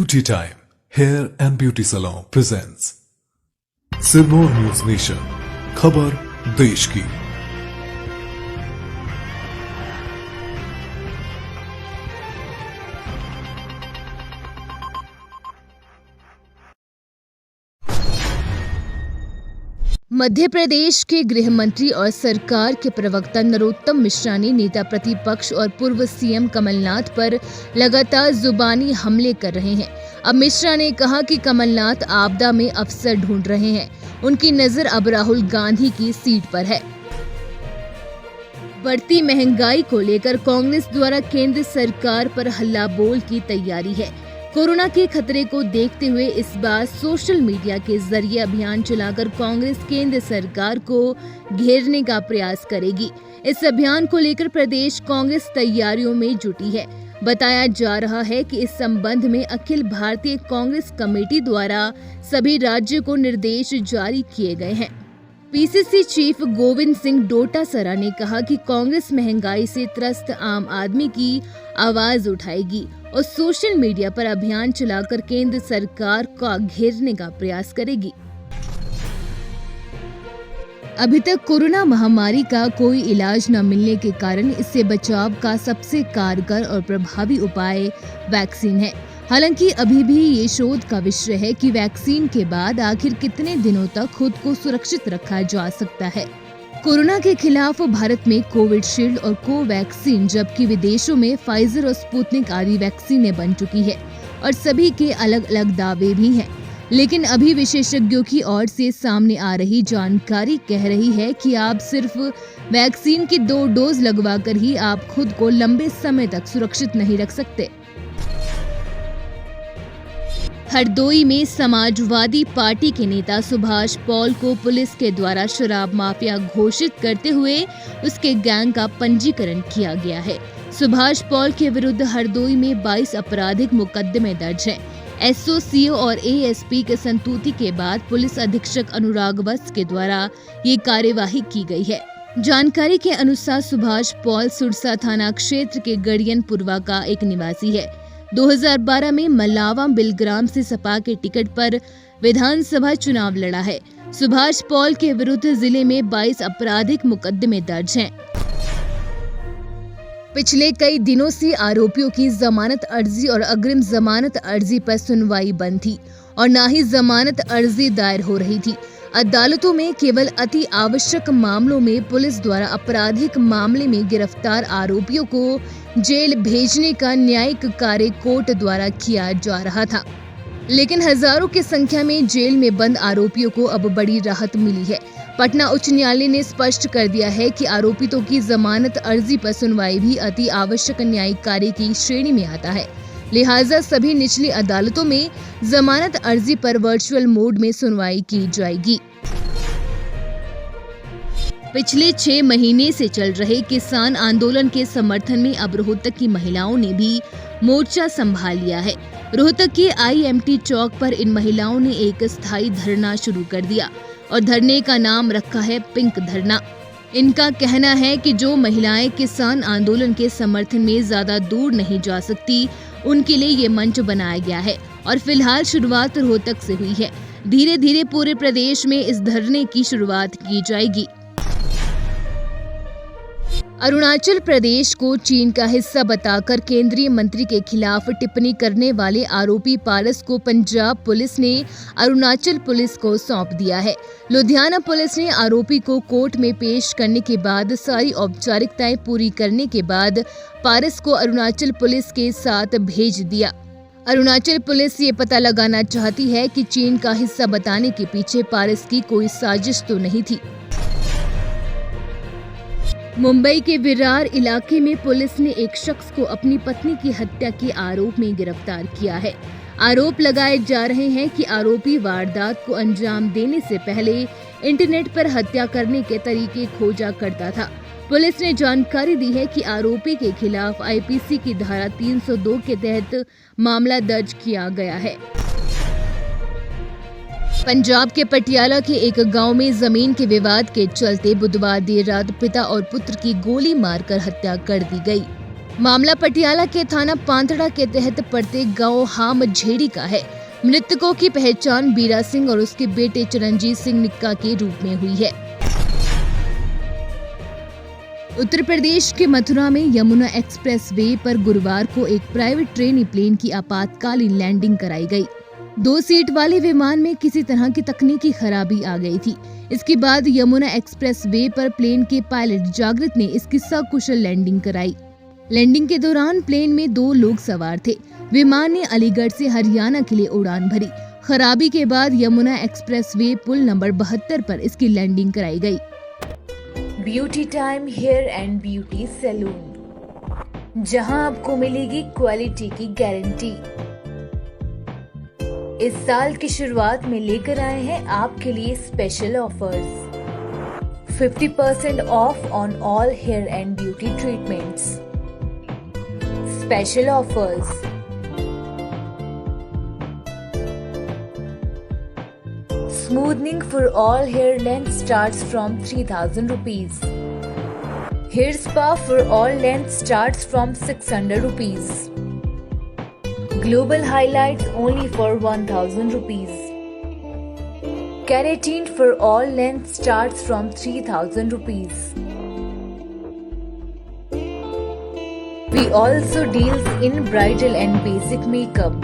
Beauty Time Hair and Beauty Salon presents Sirmaur news nation, खबर देश की। मध्य प्रदेश के गृह मंत्री और सरकार के प्रवक्ता नरोत्तम मिश्रा ने नेता प्रतिपक्ष और पूर्व सीएम कमलनाथ पर लगातार जुबानी हमले कर रहे हैं। अब मिश्रा ने कहा कि कमलनाथ आपदा में अफसर ढूंढ रहे हैं, उनकी नजर अब राहुल गांधी की सीट पर है। बढ़ती महंगाई को लेकर कांग्रेस द्वारा केंद्र सरकार पर हल्ला बोल की तैयारी है। कोरोना के खतरे को देखते हुए इस बार सोशल मीडिया के जरिए अभियान चलाकर कांग्रेस केंद्र सरकार को घेरने का प्रयास करेगी। इस अभियान को लेकर प्रदेश कांग्रेस तैयारियों में जुटी है। बताया जा रहा है कि इस संबंध में अखिल भारतीय कांग्रेस कमेटी द्वारा सभी राज्यों को निर्देश जारी किए गए हैं। पीसीसी चीफ गोविंद सिंह डोटासरा ने कहा कि कांग्रेस महंगाई से त्रस्त आम आदमी की आवाज उठाएगी और सोशल मीडिया पर अभियान चलाकर केंद्र सरकार को घेरने का प्रयास करेगी। अभी तक कोरोना महामारी का कोई इलाज न मिलने के कारण इससे बचाव का सबसे कारगर और प्रभावी उपाय वैक्सीन है। हालांकि अभी भी ये शोध का विषय है कि वैक्सीन के बाद आखिर कितने दिनों तक खुद को सुरक्षित रखा जा सकता है। कोरोना के खिलाफ भारत में कोविशील्ड और कोवैक्सीन, जबकि विदेशों में फाइजर और स्पुतनिक आदि वैक्सीनें बन चुकी है और सभी के अलग अलग दावे भी हैं। लेकिन अभी विशेषज्ञों की ओर से सामने आ रही जानकारी कह रही है कि आप सिर्फ वैक्सीन की 2 डोज लगवाकर ही आप खुद को लंबे समय तक सुरक्षित नहीं रख सकते। हरदोई में समाजवादी पार्टी के नेता सुभाष पॉल को पुलिस के द्वारा शराब माफिया घोषित करते हुए उसके गैंग का पंजीकरण किया गया है। सुभाष पॉल के विरुद्ध हरदोई में 22 आपराधिक मुकदमे दर्ज हैं। एसओ, और एएसपी के संतुति के बाद पुलिस अधीक्षक अनुराग वत्स के द्वारा ये कार्यवाही की गई है। जानकारी के अनुसार सुभाष पॉल सुरसा थाना क्षेत्र के गड़ियनपुरवा का एक निवासी है। 2012 में मलावा बिलग्राम से सपा के टिकट पर विधानसभा चुनाव लड़ा है। सुभाष पॉल के विरुद्ध जिले में 22 आपराधिक मुकदमे दर्ज हैं। पिछले कई दिनों से आरोपियों की जमानत अर्जी और अग्रिम जमानत अर्जी पर सुनवाई बंद थी और न ही जमानत अर्जी दायर हो रही थी। अदालतों में केवल अति आवश्यक मामलों में पुलिस द्वारा आपराधिक मामले में गिरफ्तार आरोपियों को जेल भेजने का न्यायिक कार्य कोर्ट द्वारा किया जा रहा था। लेकिन हजारों की संख्या में जेल में बंद आरोपियों को अब बड़ी राहत मिली है। पटना उच्च न्यायालय ने स्पष्ट कर दिया है कि आरोपितों की जमानत अर्जी पर सुनवाई भी अति आवश्यक न्यायिक कार्य की श्रेणी में आता है। लिहाजा सभी निचली अदालतों में जमानत अर्जी पर वर्चुअल मोड में सुनवाई की जाएगी। पिछले 6 महीने से चल रहे किसान आंदोलन के समर्थन में अब रोहतक की महिलाओं ने भी मोर्चा संभाल लिया है। रोहतक के IMT चौक पर इन महिलाओं ने एक स्थायी धरना शुरू कर दिया और धरने का नाम रखा है पिंक धरना। इनका कहना है कि जो महिलाएं किसान आंदोलन के समर्थन में ज्यादा दूर नहीं जा सकती, उनके लिए ये मंच बनाया गया है और फिलहाल शुरुआत रोहतक से हुई है। धीरे धीरे पूरे प्रदेश में इस धरने की शुरुआत की जाएगी। अरुणाचल प्रदेश को चीन का हिस्सा बताकर केंद्रीय मंत्री के खिलाफ टिप्पणी करने वाले आरोपी पारस को पंजाब पुलिस ने अरुणाचल पुलिस को सौंप दिया है। लुधियाना पुलिस ने आरोपी को कोर्ट में पेश करने के बाद सारी औपचारिकताएं पूरी करने के बाद पारस को अरुणाचल पुलिस के साथ भेज दिया। अरुणाचल पुलिस ये पता लगाना चाहती है कि चीन का हिस्सा बताने के पीछे पारस की कोई साजिश तो नहीं थी। मुंबई के विरार इलाके में पुलिस ने एक शख्स को अपनी पत्नी की हत्या के आरोप में गिरफ्तार किया है। आरोप लगाए जा रहे हैं कि आरोपी वारदात को अंजाम देने से पहले इंटरनेट पर हत्या करने के तरीके खोजा करता था। पुलिस ने जानकारी दी है कि आरोपी के खिलाफ IPC की धारा 302 के तहत मामला दर्ज किया गया है। पंजाब के पटियाला के एक गांव में जमीन के विवाद के चलते बुधवार देर रात पिता और पुत्र की गोली मारकर हत्या कर दी गई। मामला पटियाला के थाना पांतड़ा के तहत पड़ते गांव हाम झेड़ी का है। मृतकों की पहचान बीरा सिंह और उसके बेटे चरणजीत सिंह निक्का के रूप में हुई है। उत्तर प्रदेश के मथुरा में यमुना एक्सप्रेस वे पर गुरुवार को एक प्राइवेट ट्रेन प्लेन की आपातकालीन लैंडिंग कराई गई। 2 सीट वाले विमान में किसी तरह की तकनीकी खराबी आ गई थी। इसके बाद यमुना एक्सप्रेस वे पर प्लेन के पायलट जागृत ने इसकी सकुशल लैंडिंग कराई। लैंडिंग के दौरान प्लेन में 2 लोग सवार थे। विमान ने अलीगढ़ से हरियाणा के लिए उड़ान भरी। खराबी के बाद यमुना एक्सप्रेस वे पुल नंबर 72 पर इसकी लैंडिंग कराई गई। Beauty time hair and beauty salon, जहां आपको मिलेगी क्वालिटी की गारंटी। इस साल की शुरुआत में लेकर आए हैं आपके लिए special offers. 50% off on all hair and beauty treatments. Special offers, smoothing for all hair length starts from 3000 rupees. Hair spa for all length starts from 600 rupees. Global highlights only for 1000 rupees. Keratin for all length starts from 3000 rupees. We also deals in bridal and basic makeup.